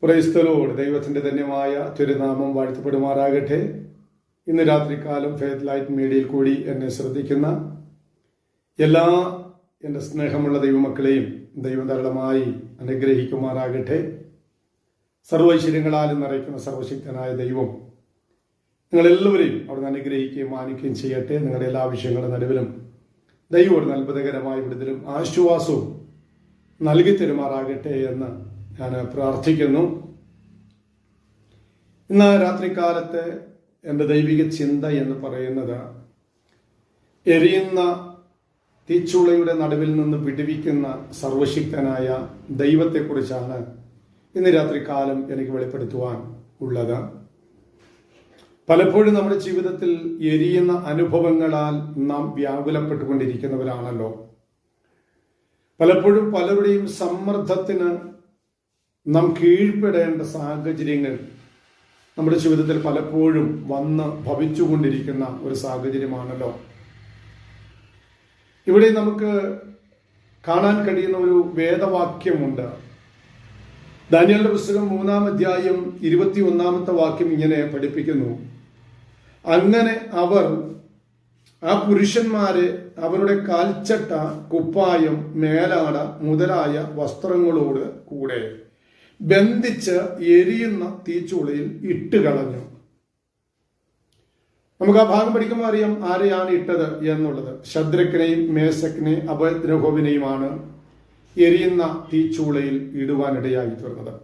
Praise the Lord. ദൈവത്തിൻ്റെ ധന്യമായ തിരുനാമം വാഴ്ത്തപ്പെടുമാറാകട്ടെ. ഇന്ന് രാത്രികാലം ഫെയ്ത്ത് ലൈറ്റ് മീഡിയയിൽ കൂടി എന്നെ ശ്രദ്ധിക്കുന്ന എല്ലാ എൻ്റെ സ്നേഹമുള്ള ദൈവമക്കളെയും ദൈവം ധാരാളമായി അനുഗ്രഹിക്കുമാറാകട്ടെ. സർവൈശ്വര്യങ്ങളാലും നിറയ്ക്കുന്ന സർവശക്തനായ ദൈവം നിങ്ങളെല്ലാവരെയും അവിടുന്ന് അനുഗ്രഹിക്കുകയും മാനിക്കുകയും ചെയ്യട്ടെ. നിങ്ങളുടെ എല്ലാ വിഷയങ്ങളുടെ നടുവിലും ദൈവം അത്ഭുതകരമായ വിടുതലും ആശ്വാസവും നൽകി തരുമാറാകട്ടെ എന്ന് ഞാൻ പ്രാർത്ഥിക്കുന്നു. ഇന്ന് രാത്രികാലത്തെ എൻ്റെ ദൈവിക ചിന്ത എന്ന് പറയുന്നത് എരിയുന്ന തീച്ചുളയുടെ നടുവിൽ നിന്ന് വിടുവിക്കുന്ന സർവശക്തനായ ദൈവത്തെക്കുറിച്ചാണ് ഇന്ന് രാത്രികാലം എനിക്ക് വെളിപ്പെടുത്തുവാൻ ഉള്ളത്. പലപ്പോഴും നമ്മുടെ ജീവിതത്തിൽ എരിയുന്ന അനുഭവങ്ങളാൽ നാം വ്യാകുലപ്പെട്ടുകൊണ്ടിരിക്കുന്നവരാണല്ലോ. പലപ്പോഴും പലരുടെയും സമ്മർദ്ദത്തിന് നാം കീഴ്പ്പെടേണ്ട സാഹചര്യങ്ങൾ നമ്മുടെ ജീവിതത്തിൽ പലപ്പോഴും വന്ന് ഭവിച്ചുകൊണ്ടിരിക്കുന്ന ഒരു സാഹചര്യമാണല്ലോ. ഇവിടെ നമുക്ക് കാണാൻ കഴിയുന്ന ഒരു വേദവാക്യമുണ്ട്. ദാനിയേലിന്റെ പുസ്തകം 3-ാം അധ്യായം 21-ാമത്തെ വാക്യം ഇങ്ങനെ പഠിപ്പിക്കുന്നു: അങ്ങനെ അവർ ആ പുരുഷന്മാരെ അവരുടെ കാൽച്ചട്ട, കുപ്പായം, മേലാട മുതലായ വസ്ത്രങ്ങളോട് കൂടെ ബന്ധിച്ച് എരിയുന്ന തീച്ചൂളയിൽ ഇട്ടുകളഞ്ഞു. നമുക്ക് ആ ഭാഗം പഠിക്കുമ്പോൾ അറിയാം ആരെയാണ് ഇട്ടത് എന്നുള്ളത്. ശദ്രക്കിനെയും മേശക്കിനെയും അബേദ്നെഗോവിനെയുമാണ് എരിയുന്ന തീച്ചൂളയിൽ ഇടുവാനിടയായി തീർന്നത്.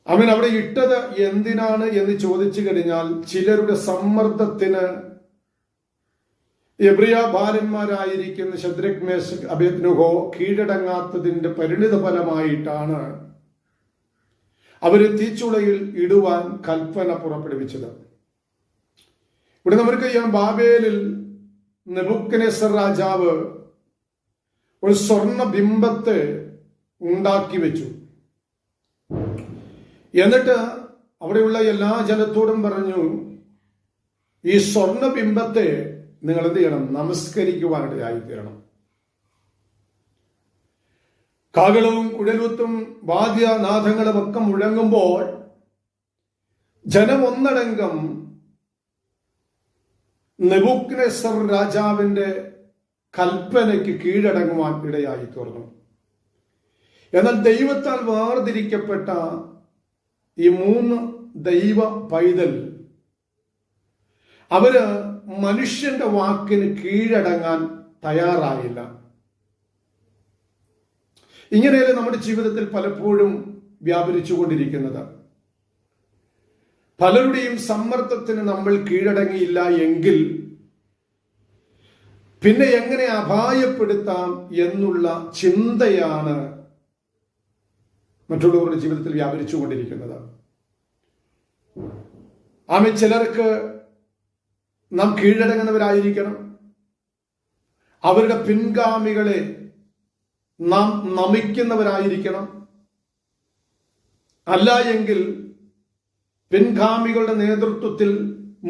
അവൻ അവിടെ ഇട്ടത് എന്തിനാണ് എന്ന് ചോദിച്ചു കഴിഞ്ഞാൽ, ചിലരുടെ സമ്മർദ്ദത്തിന് എബ്രിയ ബാലന്മാരായിരിക്കുന്ന ശദ്രക്, മേശക്, അബേദ്നെഗോ കീഴടങ്ങാത്തതിന്റെ പരിണിത ഫലമായിട്ടാണ് അവര് തീച്ചുളയിൽ ഇടുവാൻ കൽപ്പന പുറപ്പെടുവിച്ചത്. ഇവിടെ നമുക്ക് ബാബേലിൽ നെബൂഖദ്നേസർ രാജാവ് ഒരു സ്വർണ്ണ ബിംബത്തെ ഉണ്ടാക്കി വെച്ചു. എന്നിട്ട് അവിടെയുള്ള എല്ലാ ജനത്തോടും പറഞ്ഞു, ഈ സ്വർണ്ണ ബിംബത്തെ നിങ്ങൾ എന്ത് ചെയ്യണം? നമസ്കരിക്കുവാനിടയായി തീരണം. കാകളവും കുഴലൂത്തും വാദ്യനാഥങ്ങളും ഒക്കെ മുഴങ്ങുമ്പോൾ ജനം ഒന്നടങ്കം നെബൂഖദ്നേസർ രാജാവിന്റെ കൽപ്പനയ്ക്ക് കീഴടങ്ങുവാൻ ഇടയായി തീർന്നു. എന്നാൽ ദൈവത്താൽ വേർതിരിക്കപ്പെട്ട ഈ 3 ദൈവ പൈതൽ അവര് മനുഷ്യന്റെ വാക്കിന് കീഴടങ്ങാൻ തയ്യാറായില്ല. ഇങ്ങനെയല്ലേ നമ്മുടെ ജീവിതത്തിൽ പലപ്പോഴും വ്യാപരിച്ചുകൊണ്ടിരിക്കുന്നത്. പലരുടെയും സമ്മർദ്ദത്തിന് നമ്മൾ കീഴടങ്ങിയില്ല എങ്കിൽ പിന്നെ എങ്ങനെ അപായപ്പെടുത്താം എന്നുള്ള ചിന്തയാണ് മറ്റുള്ളവരുടെ ജീവിതത്തിൽ വ്യാപരിച്ചുകൊണ്ടിരിക്കുന്നത്. ചിലർക്ക് നാം കീഴടങ്ങുന്നവരായിരിക്കണം. അവരുടെ പിൻഗാമികളെ നാം നമിക്കുന്നവരായിരിക്കണം. അല്ല എങ്കിൽ പിൻഗാമികളുടെ നേതൃത്വത്തിൽ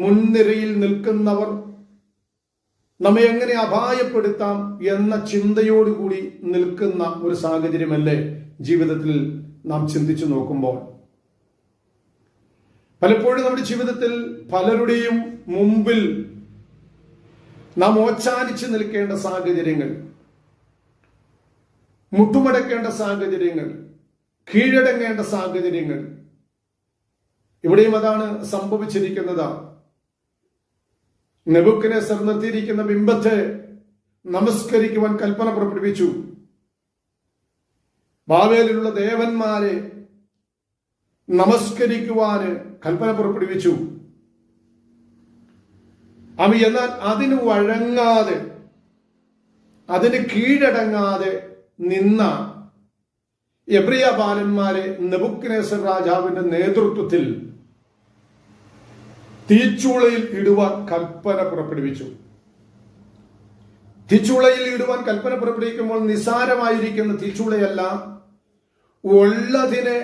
മുൻനിരയിൽ നിൽക്കുന്നവർ നമ്മെ എങ്ങനെ അപായപ്പെടുത്താം എന്ന ചിന്തയോടുകൂടി നിൽക്കുന്ന ഒരു സാഹചര്യമല്ലേ ജീവിതത്തിൽ നാം ചിന്തിച്ചു നോക്കുമ്പോൾ. പലപ്പോഴും നമ്മുടെ ജീവിതത്തിൽ പലരുടെയും മുമ്പിൽ നാം ഓച്ചാനിച്ച് നിൽക്കേണ്ട സാഹചര്യങ്ങൾ, മുട്ടുമടക്കേണ്ട സാഹചര്യങ്ങൾ, കീഴടങ്ങേണ്ട സാഹചര്യങ്ങൾ, ഇവിടെയും അതാണ് സംഭവിച്ചിരിക്കുന്നത്. നെബൂഖദ്നേസർ നിർത്തിയിരിക്കുന്ന ബിംബത്തെ നമസ്കരിക്കുവാൻ കൽപ്പന പുറപ്പെടുവിച്ചു. ബാബേലിലുള്ള ദേവന്മാരെ നമസ്കരിക്കുവാന് കൽപ്പന പുറപ്പെടുവിച്ചു. എന്നാൽ അതിന് വഴങ്ങാതെ, അതിന് കീഴടങ്ങാതെ നിന്ന എബ്രിയ ബാലന്മാരെ നെബൂഖദ്നേസർ രാജാവിന്റെ നേതൃത്വത്തിൽ തീച്ചൂളയിൽ ഇടുവാൻ കൽപ്പന പുറപ്പെടുവിച്ചു. തീച്ചൂളയിൽ ഇടുവാൻ കൽപ്പന പുറപ്പെടുവിക്കുമ്പോൾ നിസാരമായിരിക്കുന്ന തീച്ചൂളയല്ല, ഉള്ളതിനെ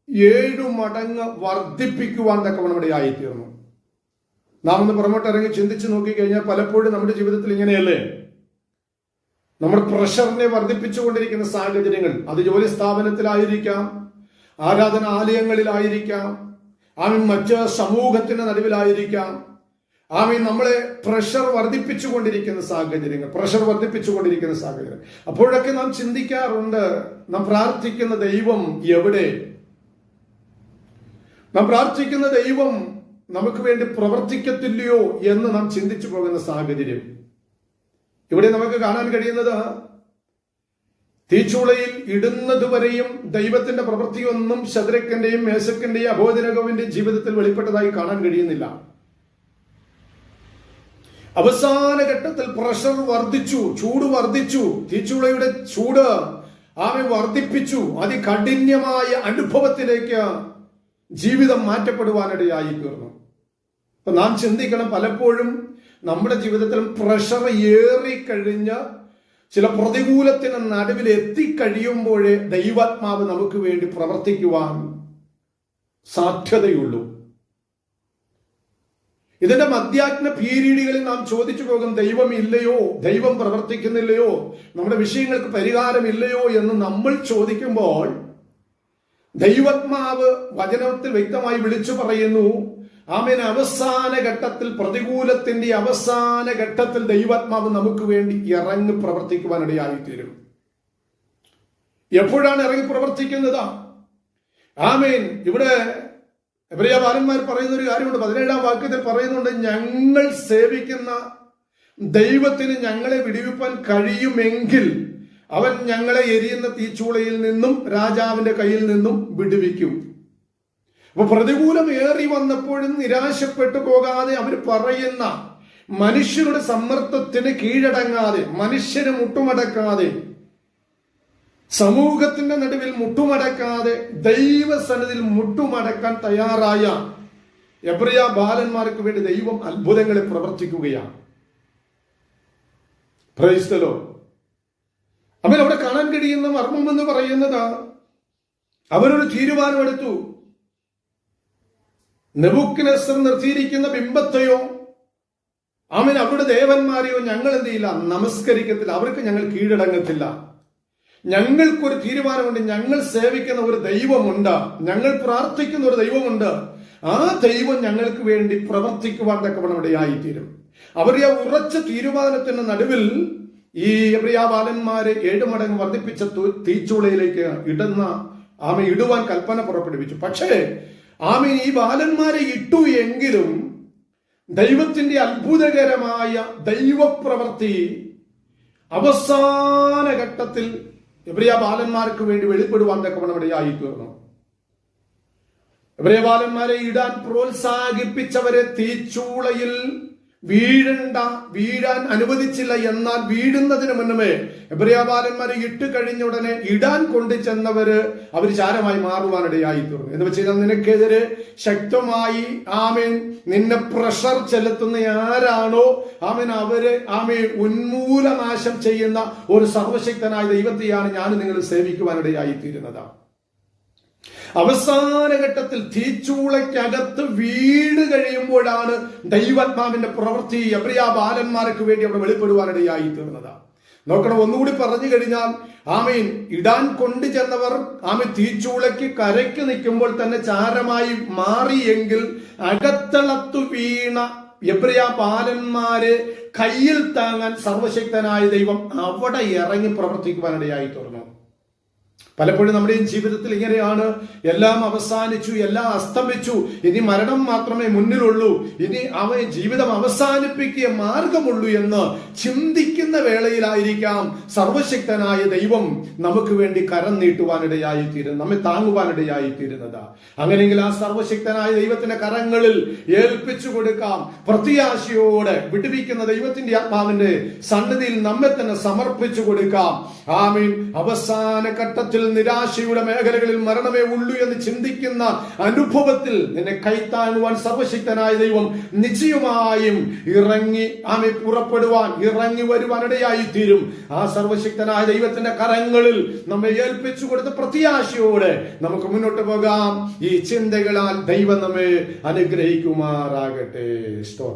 7 മടങ്ങ് വർദ്ധിപ്പിക്കുവാൻ തക്കവണ്ണം ഇവിടെ ആയിത്തീർന്നു. നാം ഒന്ന് പുറമോട്ട് ഇറങ്ങി ചിന്തിച്ചു നോക്കിക്കഴിഞ്ഞാൽ പലപ്പോഴും നമ്മുടെ ജീവിതത്തിൽ ഇങ്ങനെയല്ലേ? നമ്മുടെ പ്രഷറിനെ വർദ്ധിപ്പിച്ചുകൊണ്ടിരിക്കുന്ന സാഹചര്യങ്ങൾ, അത് ജോലി സ്ഥാപനത്തിലായിരിക്കാം, ആരാധനാലയങ്ങളിലായിരിക്കാം, ആമീൻ മറ്റ് സമൂഹത്തിന്റെ നടുവിലായിരിക്കാം, ആമീൻ നമ്മളെ പ്രഷർ വർദ്ധിപ്പിച്ചുകൊണ്ടിരിക്കുന്ന സാഹചര്യം. അപ്പോഴൊക്കെ നാം ചിന്തിക്കാറുണ്ട്, നാം പ്രാർത്ഥിക്കുന്ന ദൈവം എവിടെ? നാം പ്രാർത്ഥിക്കുന്ന ദൈവം നമുക്ക് വേണ്ടി പ്രവർത്തിക്കത്തില്ലയോ എന്ന് നാം ചിന്തിച്ചു പോകുന്ന സാഹചര്യം. ഇവിടെ നമുക്ക് കാണാൻ കഴിയുന്നത്, തീച്ചൂളയിൽ ഇടുന്നത് വരെയും ദൈവത്തിന്റെ പ്രവൃത്തിയൊന്നും ശദ്രക്കിന്റെയും മേശക്കിന്റെയും അബേദ്നെഗോവിന്റെയും ജീവിതത്തിൽ വെളിപ്പെട്ടതായി കാണാൻ കഴിയുന്നില്ല. അവസാന ഘട്ടത്തിൽ പ്രഷർ വർദ്ധിച്ചു, ചൂട് വർദ്ധിച്ചു, തീച്ചൂളയുടെ ചൂട് ആമെ വർദ്ധിപ്പിച്ചു. അതികഠിന്യമായ അനുഭവത്തിലേക്ക് ജീവിതം മാറ്റപ്പെടുവാനിടയായി തീർന്നു. അപ്പൊ നാം ചിന്തിക്കണം, പലപ്പോഴും നമ്മുടെ ജീവിതത്തിൽ പ്രഷർ ഏറിക്കഴിഞ്ഞ ചില പ്രതികൂലത്തിന് നടുവിൽ എത്തിക്കഴിയുമ്പോഴേ ദൈവാത്മാവ് നമുക്ക് വേണ്ടി പ്രവർത്തിക്കുവാൻ സാധ്യതയുള്ളൂ. ഇതിന്റെ മധ്യാത്മ പീരീഡുകളിൽ നാം ചോദിച്ചു പോകും, ദൈവം ഇല്ലയോ, ദൈവം പ്രവർത്തിക്കുന്നില്ലയോ, നമ്മുടെ വിഷയങ്ങൾക്ക് പരിഹാരമില്ലയോ എന്ന് നമ്മൾ ചോദിക്കുമ്പോൾ ദൈവാത്മാവ് വചനത്തിൽ വ്യക്തമായി വിളിച്ചു പറയുന്നു, ആമേൻ, അവസാന ഘട്ടത്തിൽ, പ്രതികൂലത്തിന്റെ അവസാന ഘട്ടത്തിൽ ദൈവാത്മാവ് നമുക്ക് വേണ്ടി ഇറങ്ങി പ്രവർത്തിക്കുവാനിടയായിത്തീരും. എപ്പോഴാണ് ഇറങ്ങി പ്രവർത്തിക്കുന്നത്? ആമേൻ, ഇവിടെ എബ്രായ ബാലന്മാർ പറയുന്ന ഒരു കാര്യമുണ്ട്. 17-ാം വാക്യത്തിൽ പറയുന്നുണ്ട്, ഞങ്ങൾ സേവിക്കുന്ന ദൈവത്തിന് ഞങ്ങളെ വിടുവിപ്പാൻ കഴിയുമെങ്കിൽ അവൻ ഞങ്ങളെ എരിയുന്ന തീച്ചൂളയിൽ നിന്നും രാജാവിന്റെ കയ്യിൽ നിന്നും വിടുവിക്കും. അപ്പൊ പ്രതികൂലം ഏറി വന്നപ്പോഴും നിരാശപ്പെട്ടു പോകാതെ അവർ പറയുന്ന, മനുഷ്യരുടെ സമ്മർദ്ദത്തിന് കീഴടങ്ങാതെ, മനുഷ്യന് മുട്ടുമടക്കാതെ, സമൂഹത്തിന്റെ നടുവിൽ മുട്ടുമടക്കാതെ, ദൈവസന്നിധിയിൽ മുട്ടുമടക്കാൻ തയ്യാറായ എബ്രായ ബാലന്മാർക്ക് വേണ്ടി ദൈവം അത്ഭുതങ്ങളെ പ്രവർത്തിക്കുകയാണ്. Praise the Lord. അവൻ അവിടെ കാണാൻ കഴിയുന്ന മർമ്മം എന്ന് പറയുന്നത്, അവരൊരു തീരുമാനമെടുത്തു. നെബൂഖദ്നേസർ നിർത്തിയിരിക്കുന്ന ബിംബത്തെയോ അവൻ അവരുടെ ദേവന്മാരെയോ ഞങ്ങൾ എന്ത് ചെയ്യില്ല, നമസ്കരിക്കത്തില്ല, അവർക്ക് ഞങ്ങൾ കീഴടങ്ങത്തില്ല. ഞങ്ങൾക്കൊരു തീരുമാനമുണ്ട്, ഞങ്ങൾ സേവിക്കുന്ന ഒരു ദൈവമുണ്ട്, ഞങ്ങൾ പ്രാർത്ഥിക്കുന്ന ഒരു ദൈവമുണ്ട്, ആ ദൈവം ഞങ്ങൾക്ക് വേണ്ടി പ്രവർത്തിക്കുവാൻ തക്കവണ്ണം ഇടയായിത്തീരും. അവരുടെ ആ ഉറച്ച തീരുമാനത്തിന്റെ നടുവിൽ ഈ എബ്രായ ബാലന്മാരെ 7 മടങ്ങ് വർദ്ധിപ്പിച്ച തീച്ചൂളയിലേക്ക് ഇടുവാൻ കൽപ്പന പുറപ്പെടുവിച്ചു. പക്ഷേ ആമീൻ, ഈ ബാലന്മാരെ ഇട്ടു എങ്കിലും ദൈവത്തിന്റെ അത്ഭുതകരമായ ദൈവപ്രവൃത്തി അവസാന ഘട്ടത്തിൽ എബ്രായ ബാലന്മാർക്ക് വേണ്ടി വെളിപ്പെടുവാൻ തക്കവണ്ണം ഇടയായി തീർന്നു. എബ്രായ ബാലന്മാരെ ഇടാൻ പ്രോത്സാഹിപ്പിച്ചവരെ തീച്ചൂളയിൽ വീഴാൻ അനുവദിച്ചില്ല. എന്നാൽ വീഴുന്നതിന് മുന്നമേ എബ്രായ ബാലന്മാരെ ഇട്ട് കഴിഞ്ഞ ഉടനെ ഇടാൻ കൊണ്ടു ചെന്നവര് അവർ ചാരമായി മാറുവാനിടയായി തീർന്നു. എന്ന് വെച്ചാൽ നിനക്കെതിരെ ശക്തമായി ആമേൻ നിന്നെ പ്രഷർ ചെലുത്തുന്ന ആരാണോ അവരെ ഉന്മൂലനാശം ചെയ്യുന്ന ഒരു സർവശക്തനായ ദൈവത്തെയാണ് ഞാൻ നിങ്ങൾ സേവിക്കുവാനിടയായി തീരുന്നത്. അവസാന ഘട്ടത്തിൽ തീച്ചൂളയ്ക്കകത്ത് വീട് കഴിയുമ്പോഴാണ് ദൈവാത്മാവിന്റെ പ്രവൃത്തി എബ്രായ ബാലന്മാർക്ക് വേണ്ടി അവിടെ വെളിപ്പെടുവാനിടയായി തീർന്നത്. നോക്കണം, ഒന്നുകൂടി പറഞ്ഞു കഴിഞ്ഞാൽ, ആമീൻ, ഇടാൻ കൊണ്ടു ചെന്നവർ തീച്ചൂളയ്ക്ക് കരയ്ക്ക് നിൽക്കുമ്പോൾ തന്നെ ചാരമായി മാറിയെങ്കിൽ അകത്തളത്തു വീണ എബ്രായ ബാലന്മാരെ കയ്യിൽ താങ്ങാൻ സർവശക്തനായ ദൈവം അവിടെ ഇറങ്ങി പ്രവർത്തിക്കുവാനിടയായി തീർന്നു. പലപ്പോഴും നമ്മുടെ ജീവിതത്തിൽ ഇങ്ങനെയാണ്, എല്ലാം അവസാനിച്ചു, എല്ലാം അസ്തമിച്ചു, ഇനി മരണം മാത്രമേ മുന്നിലുള്ളൂ, ഇനി അവൻ ജീവിതം അവസാനിപ്പിക്കുക മാർഗമുള്ളൂ എന്ന് ചിന്തിക്കുന്ന വേളയിലായിരിക്കാം സർവശക്തനായ ദൈവം നമുക്ക് വേണ്ടി കരം നീട്ടുവാനിടയായി തീരുന്നത്, നമ്മെ താങ്ങുവാനിടയായി തീരുന്നത്. അങ്ങനെയെങ്കിൽ ആ സർവശക്തനായ ദൈവത്തിന്റെ കരങ്ങളിൽ ഏൽപ്പിച്ചു കൊടുക്കാം. പ്രത്യാശയോടെ വിടുവിക്കുന്ന ദൈവത്തിന്റെ ആത്മാവിന്റെ സന്നിധിയിൽ നമ്മെ തന്നെ സമർപ്പിച്ചു കൊടുക്കാം. ആമീൻ. അവസാന ഘട്ടത്തിൽ നിരാശയുടെ മേഖലകളിൽ മരണമേ ഉള്ളൂ എന്ന് ചിന്തിക്കുന്ന അനുഭവത്തിൽ നിന്നെ കൈത്താങ്ങുവാൻ സർവശക്തനായ ദൈവം നിശ്ചയമായും ഇറങ്ങി വരുവാനിടയായി തീരും. ആ സർവശക്തനായ ദൈവത്തിന്റെ കരങ്ങളിൽ നമ്മെ ഏൽപ്പിച്ചു കൊടുത്ത പ്രത്യാശയോടെ നമുക്ക് മുന്നോട്ട് പോകാം. ഈ ചിന്തകളാൽ ദൈവം നമ്മെ അനുഗ്രഹിക്കുമാറാകട്ടെ.